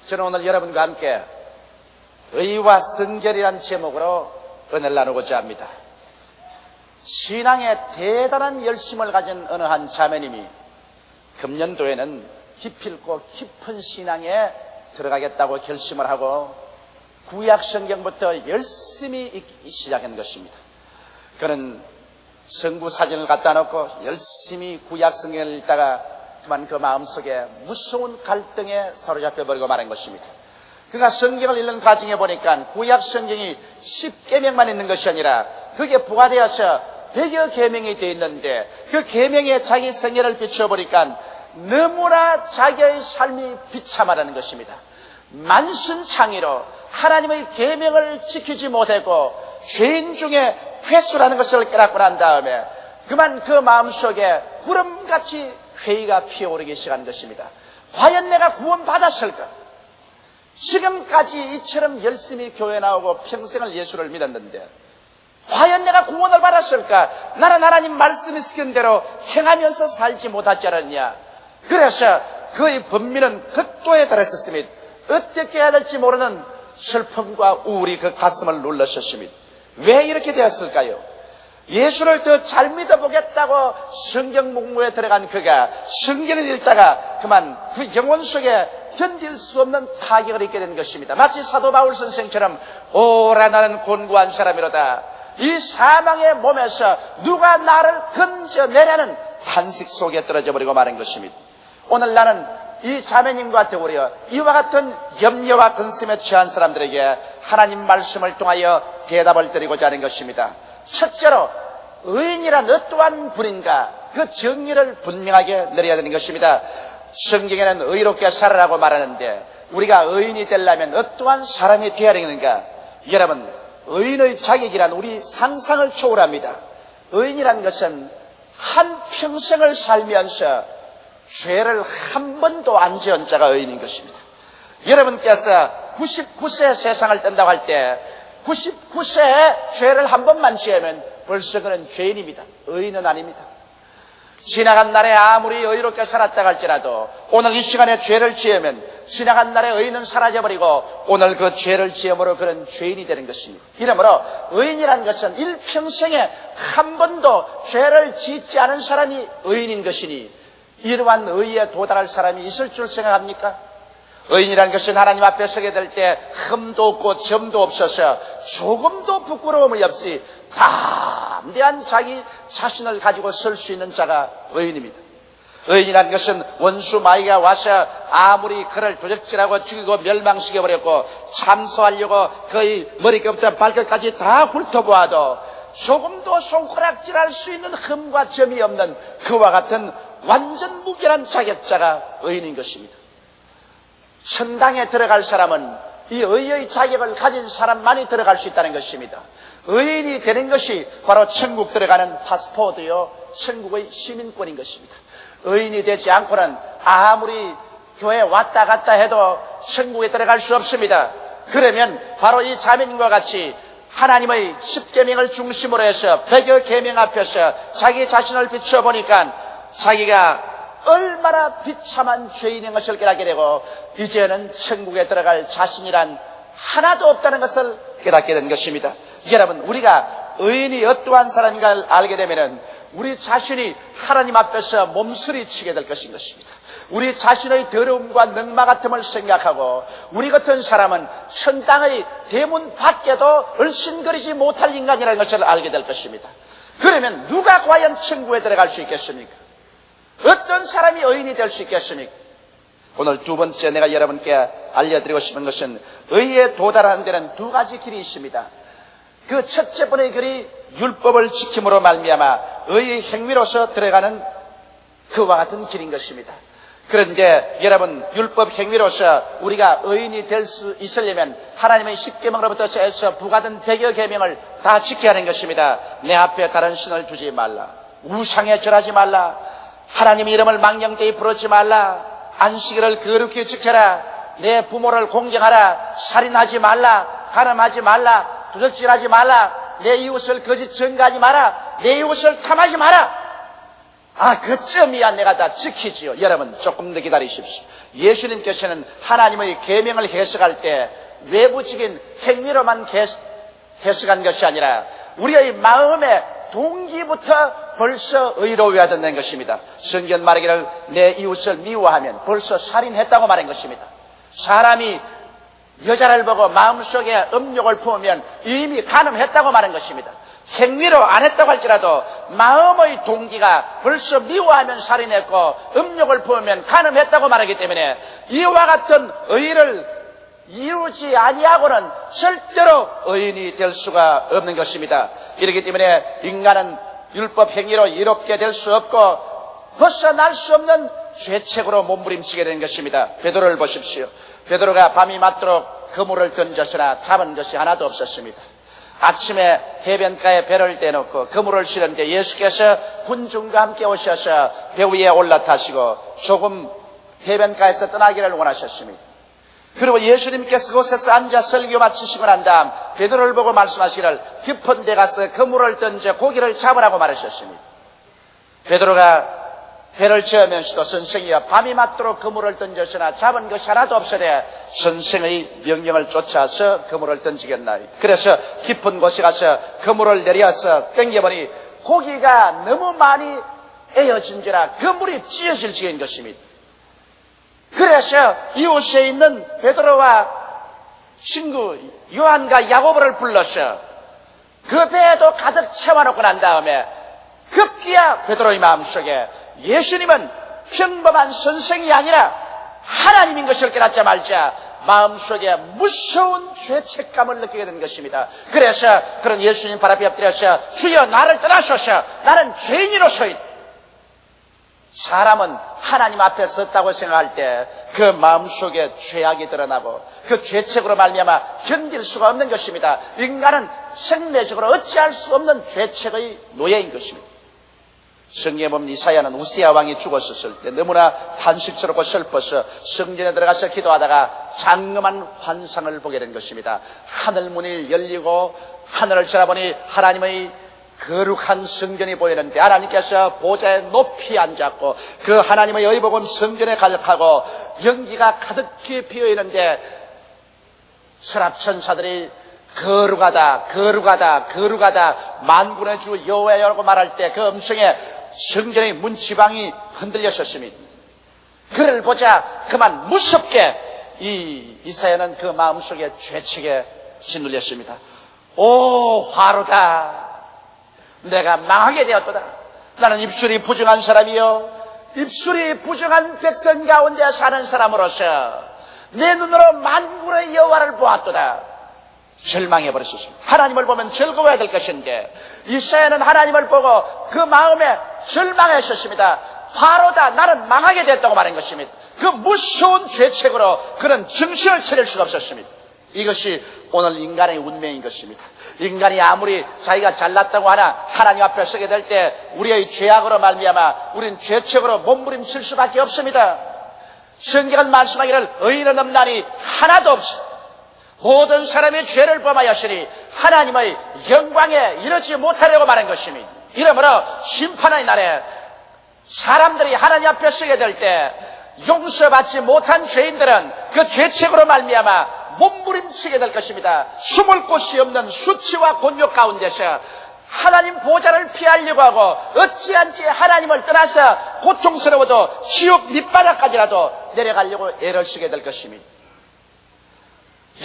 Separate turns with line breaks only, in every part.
저는 오늘 여러분과 함께 의와 성결이라는 제목으로 은혜를 나누고자 합니다. 신앙에 대단한 열심을 가진 어느 한 자매님이 금년도에는 기필코 깊은 신앙에 들어가겠다고 결심을 하고 구약 성경부터 열심히 읽기 시작한 것입니다. 그는 성구 사진을 갖다 놓고 열심히 구약 성경을 읽다가 그만 그 마음속에 무서운 갈등에 사로잡혀 버리고 말한 것입니다. 그가 성경을 읽는 과정에 보니까 구약 성경이 10계명만 있는 것이 아니라 그게 부과되어서 100여 계명이 되어 있는데 그 계명에 자기 생애를 비춰보니까 너무나 자기의 삶이 비참하다는 것입니다. 만신창이로 하나님의 계명을 지키지 못하고 죄인 중에 회수라는 것을 깨닫고 난 다음에 그만 그 마음속에 구름같이 회의가 피어오르기 시작한 것입니다. 과연 내가 구원받았을까? 지금까지 이처럼 열심히 교회 나오고 평생을 예수를 믿었는데 과연 내가 구원을 받았을까? 나는 하나님 말씀이 시킨 대로 행하면서 살지 못하지 않았냐? 그래서 그의 번민은 극도에 달했었습니다. 어떻게 해야 될지 모르는 슬픔과 우울이 그 가슴을 눌러셨습니다. 왜 이렇게 되었을까요? 예수를 더 잘 믿어보겠다고 성경 목무에 들어간 그가 성경을 읽다가 그만 그 영혼 속에 견딜 수 없는 타격을 입게 된 것입니다. 마치 사도 바울 선생처럼 오라 나는 곤고한 사람이로다. 이 사망의 몸에서 누가 나를 건져내냐는 탄식 속에 떨어져 버리고 마는 것입니다. 오늘 나는 이 자매님과 같은 우리가 이와 같은 염려와 근심에 처한 사람들에게 하나님 말씀을 통하여 대답을 드리고자 하는 것입니다. 첫째로 의인이란 어떠한 분인가 그 정의를 분명하게 내려야 되는 것입니다. 성경에는 의롭게 살아라고 말하는데 우리가 의인이 되려면 어떠한 사람이 되어야 되는가? 여러분, 의인의 자격이란 우리 상상을 초월합니다. 의인이란 것은 한평생을 살면서 죄를 한 번도 안 지은 자가 의인인 것입니다. 여러분께서 99세 세상을 뜬다고 할 때 99세에 죄를 한 번만 지으면 벌써 그는 죄인입니다. 의인은 아닙니다. 지나간 날에 아무리 의롭게 살았다고 할지라도 오늘 이 시간에 죄를 지으면 지나간 날에 의인은 사라져버리고 오늘 그 죄를 지음으로 그는 죄인이 되는 것입니다. 이러므로 의인이라는 것은 일평생에 한 번도 죄를 짓지 않은 사람이 의인인 것이니 이러한 의에 도달할 사람이 있을 줄 생각합니까? 의인이라는 것은 하나님 앞에 서게 될 때 흠도 없고 점도 없어서 조금도 부끄러움이 없이 담대한 자기 자신을 가지고 설 수 있는 자가 의인입니다. 의인이라는 것은 원수 마귀가 와서 아무리 그를 도적질하고 죽이고 멸망시켜버렸고 참소하려고 그의 머리끝부터 발끝까지 다 훑어보아도 조금도 손가락질할 수 있는 흠과 점이 없는 그와 같은 완전 무결한 자격자가 의인인 것입니다. 천당에 들어갈 사람은 이 의의 자격을 가진 사람만이 들어갈 수 있다는 것입니다. 의인이 되는 것이 바로 천국 들어가는 파스포드요 천국의 시민권인 것입니다. 의인이 되지 않고는 아무리 교회 왔다 갔다 해도 천국에 들어갈 수 없습니다. 그러면 바로 이 자매님과 같이 하나님의 10계명을 중심으로 해서 100여 계명 앞에서 자기 자신을 비춰보니까 자기가 얼마나 비참한 죄인인 것을 깨닫게 되고 이제는 천국에 들어갈 자신이란 하나도 없다는 것을 깨닫게 된 것입니다. 여러분, 우리가 의인이 어떠한 사람인가를 알게 되면 우리 자신이 하나님 앞에서 몸서리치게 될 것인 것입니다. 우리 자신의 더러움과 넉마 같음을 생각하고 우리 같은 사람은 천당의 대문 밖에도 얼씬거리지 못할 인간이라는 것을 알게 될 것입니다. 그러면 누가 과연 천국에 들어갈 수 있겠습니까? 어떤 사람이 의인이 될 수 있겠습니까? 오늘 두 번째 내가 여러분께 알려드리고 싶은 것은 의에 도달하는 데는 두 가지 길이 있습니다. 그 첫째 번의 길이 율법을 지킴으로 말미암아 의의 행위로서 들어가는 그와 같은 길인 것입니다. 그런데 여러분, 율법 행위로서 우리가 의인이 될 수 있으려면 하나님의 10계명으로부터 해서 부과된 100여 계명을 다 지켜야 하는 것입니다. 내 앞에 다른 신을 두지 말라, 우상에 절하지 말라, 하나님의 이름을 망령되이 부르지 말라, 안식일을 거룩히 지켜라, 내 부모를 공경하라, 살인하지 말라, 간음하지 말라, 도적질하지 말라, 내 이웃을 거짓 증거하지 마라, 내 이웃을 탐하지 마라. 그쯤이야 내가 다 지키지요. 여러분 조금 더 기다리십시오. 예수님께서는 하나님의 계명을 해석할 때 외부적인 행위로만 해석한 것이 아니라 우리의 마음의 동기부터 벌써 의로워야 된다는 것입니다. 성경 말하기를 내 이웃을 미워하면 벌써 살인했다고 말한 것입니다. 사람이 여자를 보고 마음속에 음욕을 품으면 이미 간음했다고 말한 것입니다. 행위로 안 했다고 할지라도 마음의 동기가 벌써 미워하면 살인했고 음욕을 품으면 간음했다고 말하기 때문에 이와 같은 의를 이루지 아니하고는 절대로 의인이 될 수가 없는 것입니다. 이렇기 때문에 인간은 율법 행위로 이롭게 될 수 없고 벗어날 수 없는 죄책으로 몸부림치게 되는 것입니다. 베드로를 보십시오. 베드로가 밤이 맞도록 그물을 던졌으나 잡은 것이 하나도 없었습니다. 아침에 해변가에 배를 떼놓고 그물을 실었는데 예수께서 군중과 함께 오셔서 배 위에 올라타시고 조금 해변가에서 떠나기를 원하셨습니다. 그리고 예수님께서 그곳에서 앉아 설교 마치시고 난 다음 베드로를 보고 말씀하시기를 깊은 데 가서 그물을 던져 고기를 잡으라고 말하셨습니다. 베드로가 배를 저으면서도 선생이여 밤이 맞도록 그물을 던졌으나 잡은 것이 하나도 없으되 선생의 명령을 쫓아서 그물을 던지겠나이다. 그래서 깊은 곳에 가서 그물을 내려서 땡겨보니 고기가 너무 많이 에어진지라 그물이 찢어질 지경인 것입니다. 그래서 이웃에 있는 베드로와 친구 요한과 야고보를 불러서 그 배에도 가득 채워놓고 난 다음에 급기야 베드로의 마음속에 예수님은 평범한 선생이 아니라 하나님인 것을 깨닫자마자 마음속에 무서운 죄책감을 느끼게 된 것입니다. 그래서 그런 예수님 발 앞에 엎드려서 주여 나를 떠나소서 나는 죄인이로소이다. 사람은 하나님 앞에 섰다고 생각할 때 그 마음속에 죄악이 드러나고 그 죄책으로 말미암아 견딜 수가 없는 것입니다. 인간은 생리적으로 어찌할 수 없는 죄책의 노예인 것입니다. 성경에 보면 이사야는 우시야 왕이 죽었을 때 너무나 탄식스럽고 슬퍼서 성전에 들어가서 기도하다가 장엄한 환상을 보게 된 것입니다. 하늘문이 열리고 하늘을 쳐다보니 하나님의 거룩한 성전이 보이는데 하나님께서 보좌에 높이 앉았고 그 하나님의 의복은 성전에 가득하고 연기가 가득히 피어있는데 서랍천사들이 거룩하다 거룩하다 거룩하다 만군의 주 여호와여라고 말할 때 그 음성에 성전의 문지방이 흔들렸었습니다. 그를 보자 그만 무섭게 이사야는 그 마음속에 죄책에 짓눌렸습니다. 오 화로다 내가 망하게 되었도다. 나는 입술이 부정한 사람이요 입술이 부정한 백성 가운데 사는 사람으로서 내 눈으로 만군의 여호와를 보았도다. 절망해버렸습니다. 하나님을 보면 즐거워야 될 것인데 이사야는 하나님을 보고 그 마음에 절망했었습니다. 바로다 나는 망하게 됐다고 말한 것입니다. 그 무서운 죄책으로 그는 정신을 차릴 수가 없었습니다. 이것이 오늘 인간의 운명인 것입니다. 인간이 아무리 자기가 잘났다고 하나 하나님 앞에 서게 될 때 우리의 죄악으로 말미암아 우리는 죄책으로 몸부림칠 수밖에 없습니다. 성경은 말씀하기를 의인은 없나니 하나도 없습니다. 모든 사람이 죄를 범하였으니 하나님의 영광에 이르지 못하려고 말한 것입니다. 이러므로 심판의 날에 사람들이 하나님 앞에 서게 될 때 용서받지 못한 죄인들은 그 죄책으로 말미암아 몸부림치게 될 것입니다. 숨을 곳이 없는 수치와 곤욕 가운데서 하나님 보좌를 피하려고 하고 어찌한지 하나님을 떠나서 고통스러워도 지옥 밑바닥까지라도 내려가려고 애를 쓰게 될 것입니다.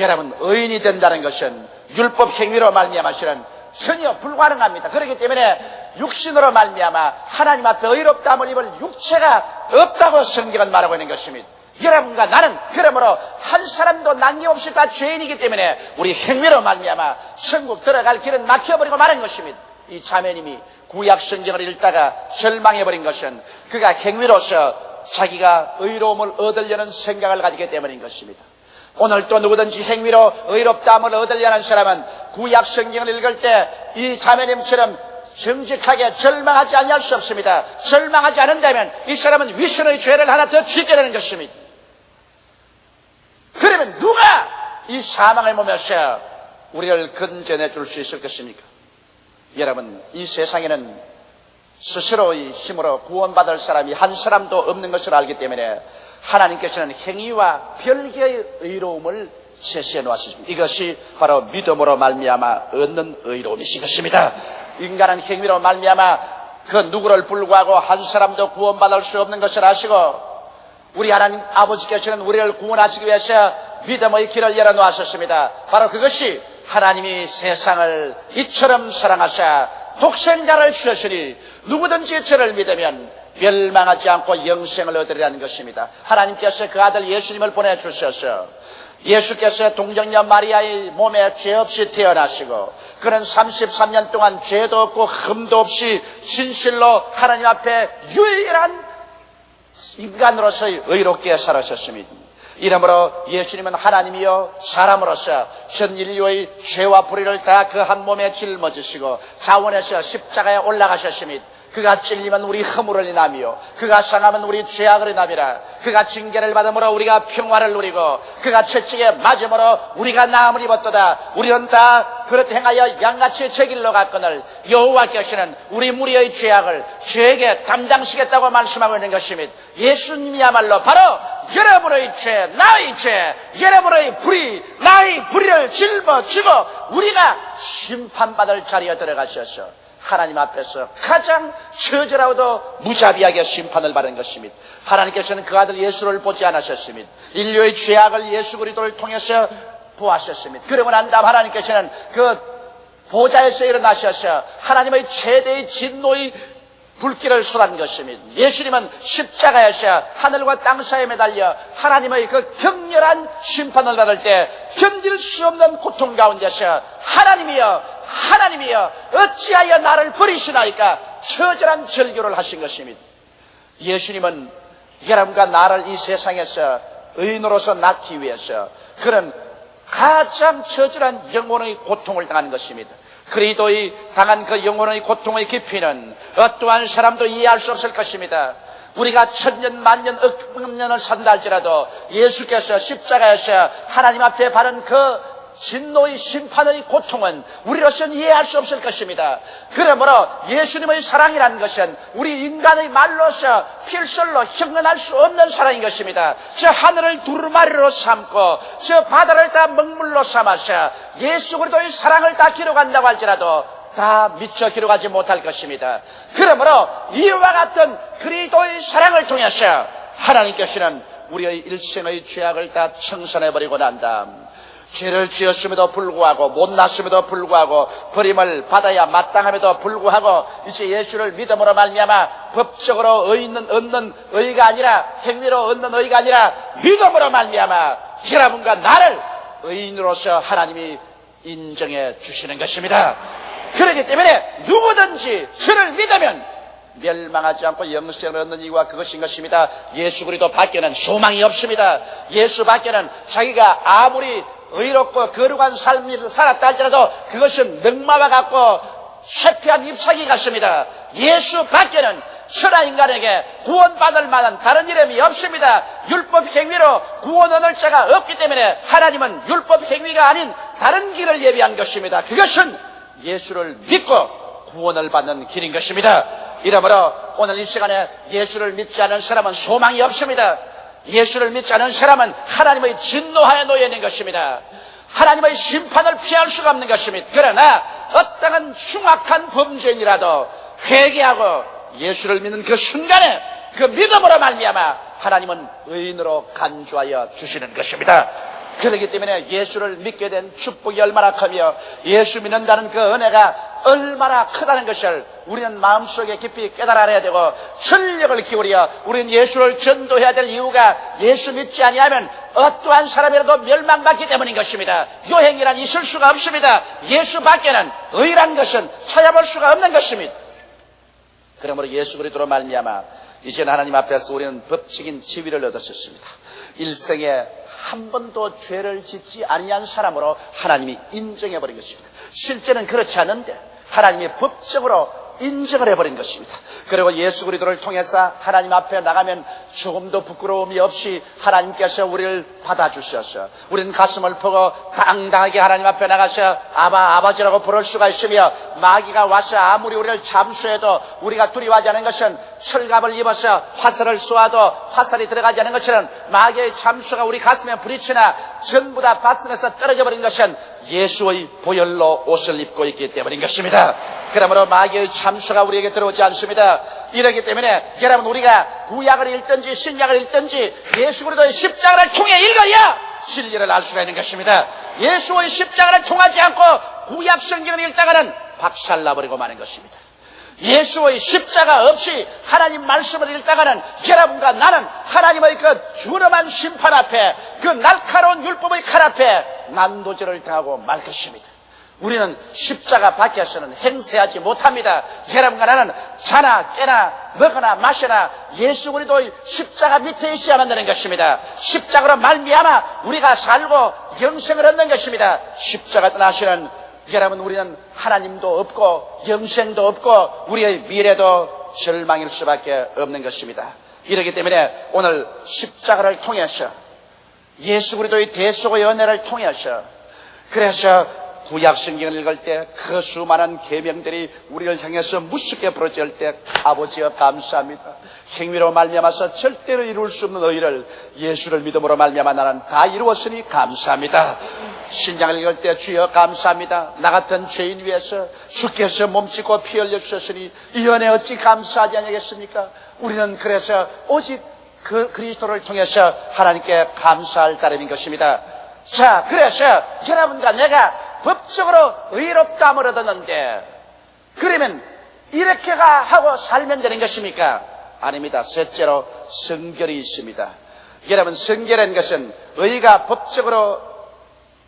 여러분 의인이 된다는 것은 율법 행위로 말미암아서는 전혀 불가능합니다. 그렇기 때문에 육신으로 말미암아 하나님 앞에 의롭다함을 입을 육체가 없다고 성경은 말하고 있는 것입니다. 여러분과 나는 그러므로 한 사람도 남김없이 다 죄인이기 때문에 우리 행위로 말미암아 천국 들어갈 길은 막혀버리고 마는 것입니다. 이 자매님이 구약 성경을 읽다가 절망해버린 것은 그가 행위로서 자기가 의로움을 얻으려는 생각을 가지기 때문인 것입니다. 오늘 또 누구든지 행위로 의롭다함을 얻으려는 사람은 구약 성경을 읽을 때 이 자매님처럼 정직하게 절망하지 아니할 수 없습니다. 절망하지 않는다면 이 사람은 위선의 죄를 하나 더 짓게 되는 것입니다. 그러면 누가 이 사망의 몸에서 우리를 건져내 줄 수 있을 것입니까? 여러분 이 세상에는 스스로의 힘으로 구원받을 사람이 한 사람도 없는 것을 알기 때문에 하나님께서는 행위와 별개의 의로움을 제시해 놓았습니다. 이것이 바로 믿음으로 말미암아 얻는 의로움이신 것입니다. 인간은 행위로 말미암아 그 누구를 불구하고 한 사람도 구원받을 수 없는 것을 아시고 우리 하나님 아버지께서는 우리를 구원하시기 위해서 믿음의 길을 열어놓으셨습니다. 바로 그것이 하나님이 세상을 이처럼 사랑하사 독생자를 주셨으니 누구든지 저를 믿으면 멸망하지 않고 영생을 얻으리라는 것입니다. 하나님께서 그 아들 예수님을 보내주셔서 예수께서 동정녀 마리아의 몸에 죄 없이 태어나시고 그는 33년 동안 죄도 없고 흠도 없이 진실로 하나님 앞에 유일한 인간으로서 의롭게 살아셨습니다. 이러므로 예수님은 하나님이요 사람으로서 전 인류의 죄와 불의를 다 그 한 몸에 짊어지시고 자원에서 십자가에 올라가셨습니다. 그가 찔리면 우리 허물을 인하며 그가 상하면 우리 죄악을 인함이라. 그가 징계를 받음으로 우리가 평화를 누리고 그가 채찍에 맞음으로 우리가 나음을 입었도다. 우리는 다 그렇게 행하여 양같이 제 길로 갔거늘 여호와께서는 우리 무리의 죄악을 죄에게 담당시겠다고 말씀하고 있는 것입니다. 예수님이야말로 바로 여러분의 죄, 나의 죄, 여러분의 불의, 나의 불의를 짊어지고 우리가 심판받을 자리에 들어가셔서 하나님 앞에서 가장 처절하고도 무자비하게 심판을 받은 것입니다. 하나님께서는 그 아들 예수를 보지 않으셨습니다. 인류의 죄악을 예수 그리스도를 통해서 보았었습니다. 그러고 난 다음 하나님께서는 그 보좌에서 일어나셔서 하나님의 최대의 진노의 불길을 쏟은 것입니다. 예수님은 십자가에서 하늘과 땅 사이에 매달려 하나님의 그 격렬한 심판을 받을 때 견딜 수 없는 고통 가운데서 하나님이여 어찌하여 나를 버리시나이까 처절한 절규를 하신 것입니다. 예수님은 여러분과 나를 이 세상에서 의인으로서 낳기 위해서 그는 가장 처절한 영혼의 고통을 당하는 것입니다. 그리스도의 당한 그 영혼의 고통의 깊이는 어떠한 사람도 이해할 수 없을 것입니다. 우리가 천년 만년 억년을 산다 할지라도 예수께서 십자가에서 하나님 앞에 바른 그 진노의 심판의 고통은 우리로서는 이해할 수 없을 것입니다. 그러므로 예수님의 사랑이라는 것은 우리 인간의 말로서 필설로 형언할 수 없는 사랑인 것입니다. 저 하늘을 두루마리로 삼고 저 바다를 다 먹물로 삼아서 예수 그리스도의 사랑을 다 기록한다고 할지라도 다 미처 기록하지 못할 것입니다. 그러므로 이와 같은 그리스도의 사랑을 통해서 하나님께서는 우리의 일생의 죄악을 다 청산해버리고 난 다음 죄를 지었음에도 불구하고 못났음에도 불구하고 버림을 받아야 마땅함에도 불구하고 이제 예수를 믿음으로 말미암아 법적으로 얻는 의가 아니라 행위로 얻는 의가 아니라 믿음으로 말미암아 여러분과 나를 의인으로서 하나님이 인정해 주시는 것입니다. 그렇기 때문에 누구든지 주를 믿으면 멸망하지 않고 영생을 얻는 이유가 그것인 것입니다. 예수 그리스도 밖에는 소망이 없습니다. 예수 밖에는 자기가 아무리 의롭고 거룩한 삶을 살았다 할지라도 그것은 늑마와 같고 쇠폐한 잎사귀 같습니다. 예수 밖에는 천하 인간에게 구원받을 만한 다른 이름이 없습니다. 율법 행위로 구원 얻을 자가 없기 때문에 하나님은 율법 행위가 아닌 다른 길을 예비한 것입니다. 그것은 예수를 믿고 구원을 받는 길인 것입니다. 이러므로 오늘 이 시간에 예수를 믿지 않은 사람은 소망이 없습니다. 예수를 믿지 않은 사람은 하나님의 진노하에 놓여 있는 것입니다. 하나님의 심판을 피할 수가 없는 것입니다. 그러나 어떠한 흉악한 범죄인이라도 회개하고 예수를 믿는 그 순간에 그 믿음으로 말미암아 하나님은 의인으로 간주하여 주시는 것입니다. 그렇기 때문에 예수를 믿게 된 축복이 얼마나 크며 예수 믿는다는 그 은혜가 얼마나 크다는 것을 우리는 마음속에 깊이 깨달아야 되고 전력을 기울여 우리는 예수를 전도해야 될 이유가 예수 믿지 아니하면 어떠한 사람이라도 멸망받기 때문인 것입니다. 요행이란 있을 수가 없습니다. 예수 밖에는 의란 것은 찾아볼 수가 없는 것입니다. 그러므로 예수 그리스도로 말미암아 이제 하나님 앞에서 우리는 법적인 지위를 얻었습니다. 일생에 한 번도 죄를 짓지 아니한 사람으로 하나님이 인정해버린 것입니다. 실제는 그렇지 않은데 하나님이 법적으로 인정을 해버린 것입니다. 그리고 예수 그리스도를 통해서 하나님 앞에 나가면 조금도 부끄러움이 없이 하나님께서 우리를 받아주셔서 우리는 가슴을 펴고 당당하게 하나님 앞에 나가서 아버지라고 부를 수가 있으며, 마귀가 와서 아무리 우리를 잠수해도 우리가 두려워하지 않은 것은 철갑을 입어서 화살을 쏘아도 화살이 들어가지 않은 것처럼 마귀의 잠수가 우리 가슴에 부딪히나 전부 다 바슴에서 떨어져 버린 것은 예수의 보혈로 옷을 입고 있기 때문인 것입니다. 그러므로 마귀의 잠수가 우리에게 들어오지 않습니다. 이러기 때문에 여러분, 우리가 구약을 읽든지 신약을 읽든지 예수 그리스도의 십자가를 통해 읽어야 진리를 알 수가 있는 것입니다. 예수의 십자가를 통하지 않고 구약 성경을 읽다가는 박살나버리고 마는 것입니다. 예수의 십자가 없이 하나님 말씀을 읽다가는 여러분과 나는 하나님의 그 준엄한 심판 앞에, 그 날카로운 율법의 칼 앞에 난도질을 당하고 말 것입니다. 우리는 십자가 밖에서는 행세하지 못합니다. 여러분과 나는 자나 깨나 먹거나 마시나 예수 그리스도의 십자가 밑에 있어야만 되는 것입니다. 십자가로 말미암아 우리가 살고 영생을 얻는 것입니다. 십자가 떠나시는 여러분, 우리는 하나님도 없고 영생도 없고 우리의 미래도 절망일 수밖에 없는 것입니다. 이렇기 때문에 오늘 십자가를 통해서 예수 그리스도의 대속의 은혜를 통해서, 그래서 구약 성경을 읽을 때 그 수많은 계명들이 우리를 향해서 무섭게 부러질 때 아버지여 감사합니다. 행위로 말미암아서 절대로 이룰 수 없는 의를 예수를 믿음으로 말미암아 나는 다 이루었으니 감사합니다. 신약을 읽을 때 주여 감사합니다. 나 같은 죄인 위해서 주께서 몸짓고 피 흘려 주셨으니 이 은혜 어찌 감사하지 않겠습니까? 우리는 그래서 오직 그 그리스도를 통해서 하나님께 감사할 따름인 것입니다. 자, 그래서 여러분과 내가 법적으로 의롭다함을 얻었는데, 그러면 이렇게가 하고 살면 되는 것입니까? 아닙니다. 셋째로 성결이 있습니다. 여러분, 성결한 것은 의가 법적으로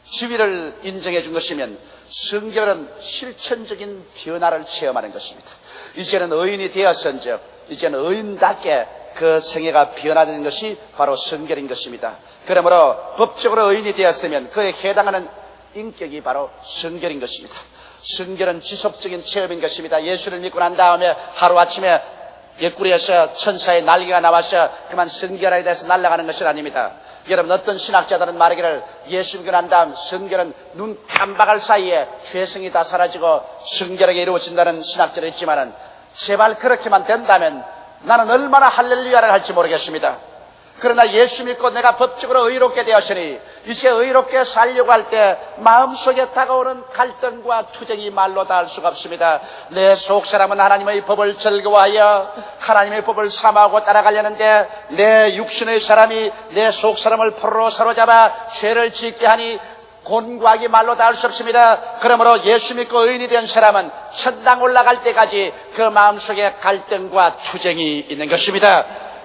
지위를 인정해 준 것이면 성결은 실천적인 변화를 체험하는 것입니다. 이제는 의인이 되었은즉 이제는 의인답게 그 생애가 변화되는 것이 바로 성결인 것입니다. 그러므로 법적으로 의인이 되었으면 그에 해당하는 인격이 바로 성결인 것입니다. 성결은 지속적인 체험인 것입니다. 예수를 믿고 난 다음에 하루아침에 옆구리에서 천사의 날개가 나와서 그만 성결하게 돼서 날아가는 것은 아닙니다. 여러분, 어떤 신학자들은 말하기를 예수 믿고 난 다음 성결은 눈 깜박할 사이에 죄성이 다 사라지고 성결하게 이루어진다는 신학자도 있지만은, 제발 그렇게만 된다면 나는 얼마나 할렐루야를 할지 모르겠습니다. 그러나 예수 믿고 내가 법적으로 의롭게 되었으니 이제 의롭게 살려고 할 때 마음속에 다가오는 갈등과 투쟁이 말로 다 할 수가 없습니다. 내 속사람은 하나님의 법을 즐거워하여 하나님의 법을 삼하고 따라가려는데 내 육신의 사람이 내 속사람을 포로로 사로잡아 죄를 짓게 하니 곤고하기 말로 다 할 수 없습니다. 그러므로 예수 믿고 의인이 된 사람은 천당 올라갈 때까지 그 마음속에 갈등과 투쟁이 있는 것입니다.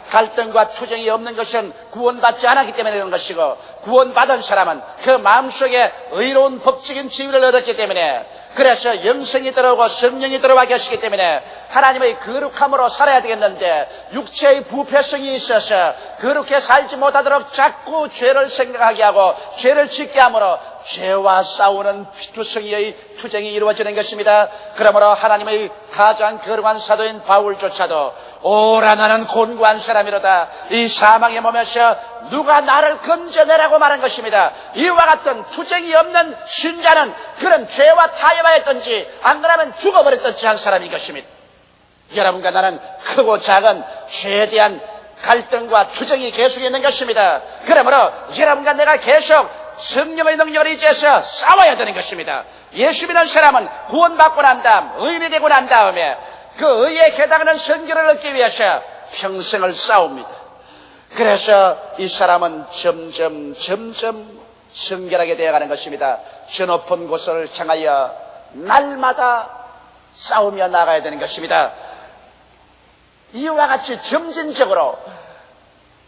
갈등과 투쟁이 없는 것은 구원받지 않았기 때문에 그런 것이고, 구원받은 사람은 그 마음속에 의로운 법적인 지위를 얻었기 때문에, 그래서 영생이 들어오고 성령이 들어와 계시기 때문에 하나님의 거룩함으로 살아야 되겠는데, 육체의 부패성이 있어서 거룩해 살지 못하도록 자꾸 죄를 생각하게 하고 죄를 짓게 함으로 죄와 싸우는 피투성이의 투쟁이 이루어지는 것입니다. 그러므로 하나님의 가장 거룩한 사도인 바울조차도 오라 나는 곤고한 사람이로다, 이 사망의 몸에서 누가 나를 건져내라고 말한 것입니다. 이와 같은 투쟁이 없는 신자는 그런 죄와 타협하였든지 안 그러면 죽어버렸든지 한 사람인 것입니다. 여러분과 나는 크고 작은 죄에 대한 갈등과 투쟁이 계속 있는 것입니다. 그러므로 여러분과 내가 계속 성령의 능력을 의지해서 싸워야 되는 것입니다. 예수 믿는 사람은 구원받고 난 다음, 의인이 되고 난 다음에 그 의에 해당하는 성결을 얻기 위해서 평생을 싸웁니다. 그래서 이 사람은 점점 성결하게 되어가는 것입니다. 저 높은 곳을 향하여 날마다 싸우며 나가야 되는 것입니다. 이와 같이 점진적으로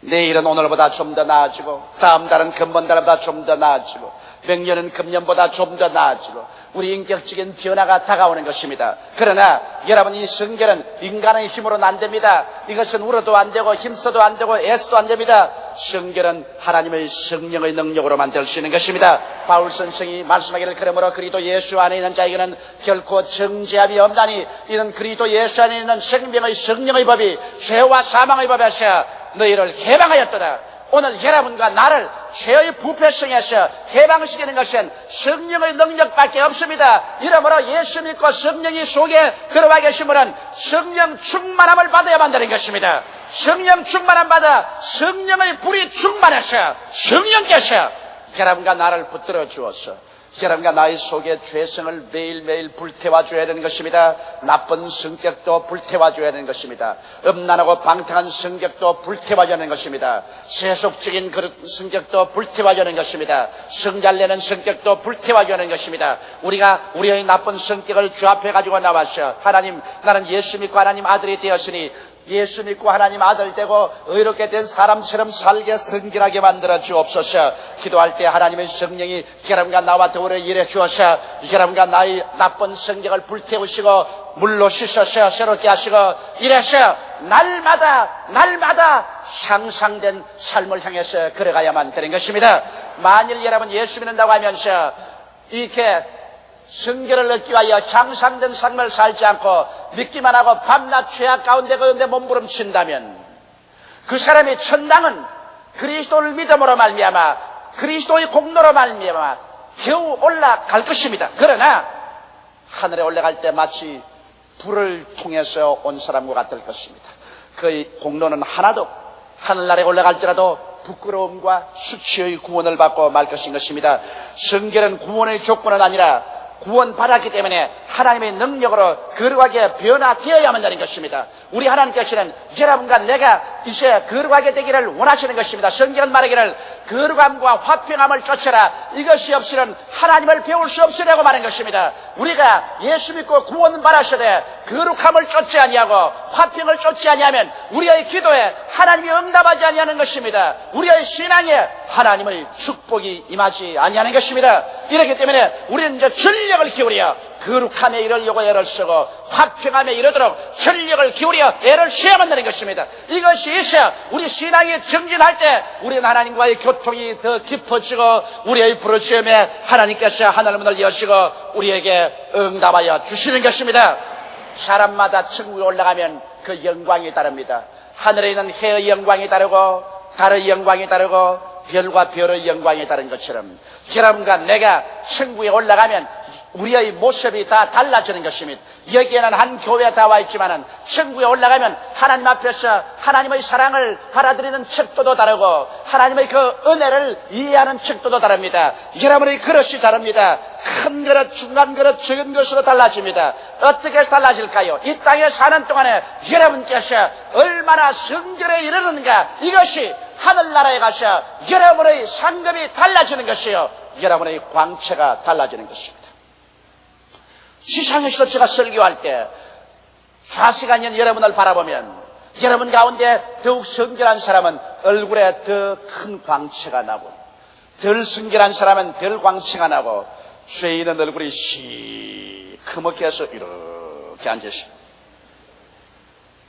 내일은 오늘보다 좀 더 나아지고, 다음 달은 금번 달보다 좀 더 나아지고, 명년은 금년보다 좀 더 나아지고, 우리 인격적인 변화가 다가오는 것입니다. 그러나 여러분, 이 성결은 인간의 힘으로는 안 됩니다. 이것은 울어도 안 되고 힘써도 안 되고 애써도 안 됩니다. 성결은 하나님의 성령의 능력으로만 될 수 있는 것입니다. 바울 선생이 말씀하기를 그러므로 그리스도 예수 안에 있는 자에게는 결코 정죄함이 없나니 이는 그리스도 예수 안에 있는 생명의 성령의 법이 죄와 사망의 법에서 너희를 해방하였도다. 오늘 여러분과 나를 죄의 부패성에서 해방시키는 것은 성령의 능력밖에 없습니다. 이러므로 예수 믿고 성령이 속에 들어와 계시면 성령 충만함을 받아야만 되는 것입니다. 성령 충만함 받아 성령의 불이 충만해서 성령께서 여러분과 나를 붙들어 주어서 여러분과 나의 속에 죄성을 매일매일 불태워 줘야 되는 것입니다. 나쁜 성격도 불태워 줘야 되는 것입니다. 음란하고 방탕한 성격도 불태워 줘야 되는 것입니다. 세속적인 그런 성격도 불태워 줘야 되는 것입니다. 성잘내는 성격도 불태워 줘야 되는 것입니다. 우리가 우리의 나쁜 성격을 주 앞에 가지고 나와서 하나님, 나는 예수 믿고 하나님 아들이 되었으니 예수 믿고 하나님 아들 되고 의롭게 된 사람처럼 살게 성결하게 만들어 주옵소서. 기도할 때 하나님의 성령이 여러분과 나와 더불어 일해 주어서 여러분과 나의 나쁜 성격을 불태우시고 물로 씻어서 새롭게 하시고 이래서 날마다 향상된 삶을 향해서 걸어가야만 되는 것입니다. 만일 여러분 예수 믿는다고 하면서 이렇게 성결을 얻기 위하여 향상된 삶을 살지 않고 믿기만 하고 밤낮 죄악 가운데 몸부림친다면 그 사람의 천당은 그리스도를 믿음으로 말미암아 그리스도의 공로로 말미암아 겨우 올라갈 것입니다. 그러나 하늘에 올라갈 때 마치 불을 통해서 온 사람과 같을 것입니다. 그의 공로는 하나도 하늘나라에 올라갈지라도 부끄러움과 수치의 구원을 받고 말 것입니다. 성결은 구원의 조건은 아니라 구원받았기 때문에 하나님의 능력으로 거룩하게 변화되어야만 되는 것입니다. 우리 하나님께서는 여러분과 내가 이제 거룩하게 되기를 원하시는 것입니다. 성경은 말하기를 거룩함과 화평함을 쫓아라. 이것이 없이는 하나님을 배울 수 없으라고 말하는 것입니다. 우리가 예수 믿고 구원받으셔도 거룩함을 쫓지 아니하고 화평을 쫓지 아니하면 우리의 기도에 하나님이 응답하지 아니하는 것입니다. 우리의 신앙에 하나님의 축복이 임하지 아니하는 것입니다. 이렇기 때문에 우리는 이제 전력을 기울여 거룩함에 이르려고 애를 쓰고 화평함에 이르도록 전력을 기울여 애를 써야만 되는 것입니다. 이것이 있어 우리 신앙이 정진할 때 우리는 하나님과의 교통이 더 깊어지고 우리의 부르심에 하나님께서 하늘문을 여시고 우리에게 응답하여 주시는 것입니다. 사람마다 천국에 올라가면 그 영광이 다릅니다. 하늘에 있는 해의 영광이 다르고 달의 영광이 다르고 별과 별의 영광이 다른 것처럼 여러분과 내가 천국에 올라가면 우리의 모습이 다 달라지는 것입니다. 여기에는 한 교회에 다 와 있지만은 천국에 올라가면 하나님 앞에서 하나님의 사랑을 받아들이는 척도도 다르고 하나님의 그 은혜를 이해하는 척도도 다릅니다. 여러분의 그릇이 다릅니다. 큰 그릇, 중간 그릇, 적은 것으로 달라집니다. 어떻게 달라질까요? 이 땅에 사는 동안에 여러분께서 얼마나 성결에 이르는가, 이것이 하늘나라에 가서 여러분의 상급이 달라지는 것이요 여러분의 광채가 달라지는 것입니다. 시상에서 제가 설교할 때 좌시가 있는 여러분을 바라보면 여러분 가운데 더욱 성결한 사람은 얼굴에 더 큰 광채가 나고 덜 성결한 사람은 덜 광채가 나고 죄인은 얼굴이 시커멓게 해서 이렇게 앉으십니다.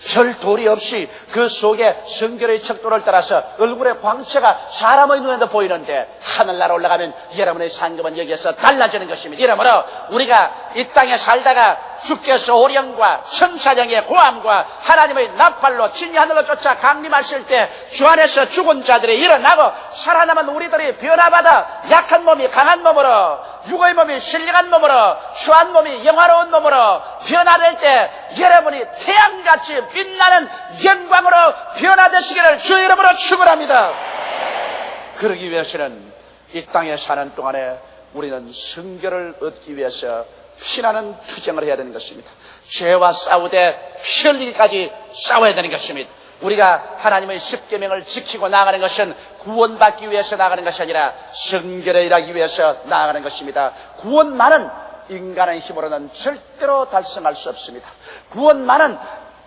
별 도리 없이 그 속에 성결의 척도를 따라서 얼굴의 광채가 사람의 눈에도 보이는데 하늘나라 올라가면 여러분의 상급은 여기에서 달라지는 것입니다. 이러므로 우리가 이 땅에 살다가 주께서 오령과 천사령의 고함과 하나님의 나팔로 진이 하늘로 쫓아 강림하실 때 주 안에서 죽은 자들이 일어나고 살아남은 우리들이 변화받아 약한 몸이 강한 몸으로 육의 몸이 신령한 몸으로 수한 몸이 영화로운 몸으로 변화될 때 여러분이 태양같이 빛나는 영광으로 변화되시기를 주 이름으로 축원합니다. 그러기 위해서는 이 땅에 사는 동안에 우리는 성결을 얻기 위해서 피나는 투쟁을 해야 되는 것입니다. 죄와 싸우되 피 흘리기까지 싸워야 되는 것입니다. 우리가 하나님의 십계명을 지키고 나아가는 것은 구원받기 위해서 나아가는 것이 아니라 성결에 일하기 위해서 나아가는 것입니다. 구원만은 인간의 힘으로는 절대로 달성할 수 없습니다. 구원만은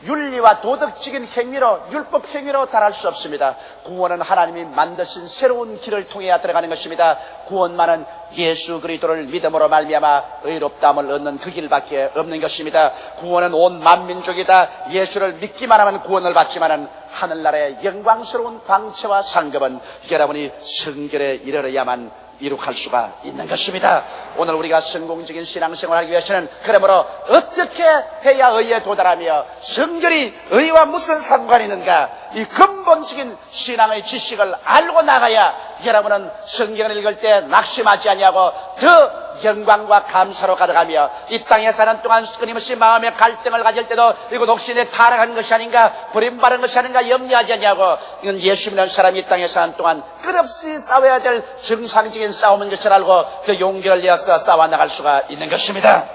윤리와 도덕적인 행위로 율법 행위로 달할 수 없습니다. 구원은 하나님이 만드신 새로운 길을 통해야 들어가는 것입니다. 구원만은 예수 그리스도를 믿음으로 말미암아 의롭다함을 얻는 그 길밖에 없는 것입니다. 구원은 온 만민족이다. 예수를 믿기만 하면 구원을 받지만은 하늘나라의 영광스러운 광채와 상급은 여러분이 성결에 이르러야만 이룩할 수가 있는 것입니다. 오늘 우리가 성공적인 신앙생활을 하기 위해서는 그러므로 어떻게 해야 의에 도달하며 성결이 의와 무슨 상관이 있는가, 이 근본적인 신앙의 지식을 알고 나가야 여러분은 성경을 읽을 때 낙심하지 아니하고 더 영광과 감사로 가득하며 이 땅에 사는 동안 끊임없이 마음의 갈등을 가질 때도 이건 혹시 내 타락한 것이 아닌가, 버림받은 것이 아닌가 염려하지 않냐고, 이건 예수 믿는 사람이 이 땅에 사는 동안 끝없이 싸워야 될 정상적인 싸움인 것을 알고 그 용기를 내어서 싸워나갈 수가 있는 것입니다.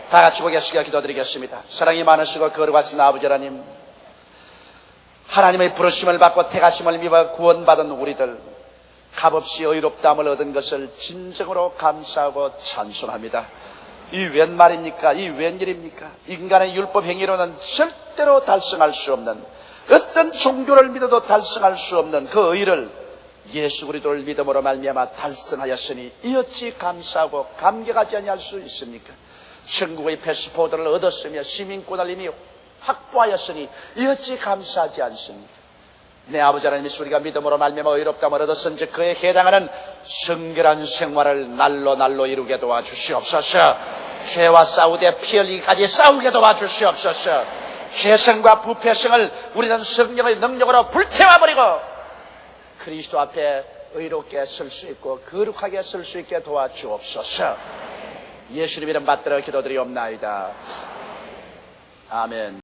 다 같이 고개 숙여 기도드리겠습니다. 사랑이 많으시고 거룩하신 아버지 하나님, 하나님의 부르심을 받고 택하심을 믿어 구원받은 우리들, 값없이 의롭다함을 얻은 것을 진정으로 감사하고 찬송합니다. 이 웬 말입니까? 이 웬일입니까? 인간의 율법 행위로는 절대로 달성할 수 없는, 어떤 종교를 믿어도 달성할 수 없는 그 의를 예수 그리스도를 믿음으로 말미암아 달성하였으니 이 어찌 감사하고 감격하지 아니할 수 있습니까? 천국의 패스포드를 얻었으며 시민권을 이미 확보하였으니 이 어찌 감사하지 않습니까? 내 아버지 하나님, 우리가 믿음으로 말미암아 의롭다함을 얻었은즉 그에 해당하는 성결한 생활을 날로 이루게 도와주시옵소서. 죄와 싸우되 피 흘리기까지 싸우게 도와주시옵소서. 죄성과 부패성을 우리는 성령의 능력으로 불태워버리고 그리스도 앞에 의롭게 설 수 있고 거룩하게 설 수 있게 도와주옵소서. 예수님 이름 받들어 기도드리옵나이다. 아멘.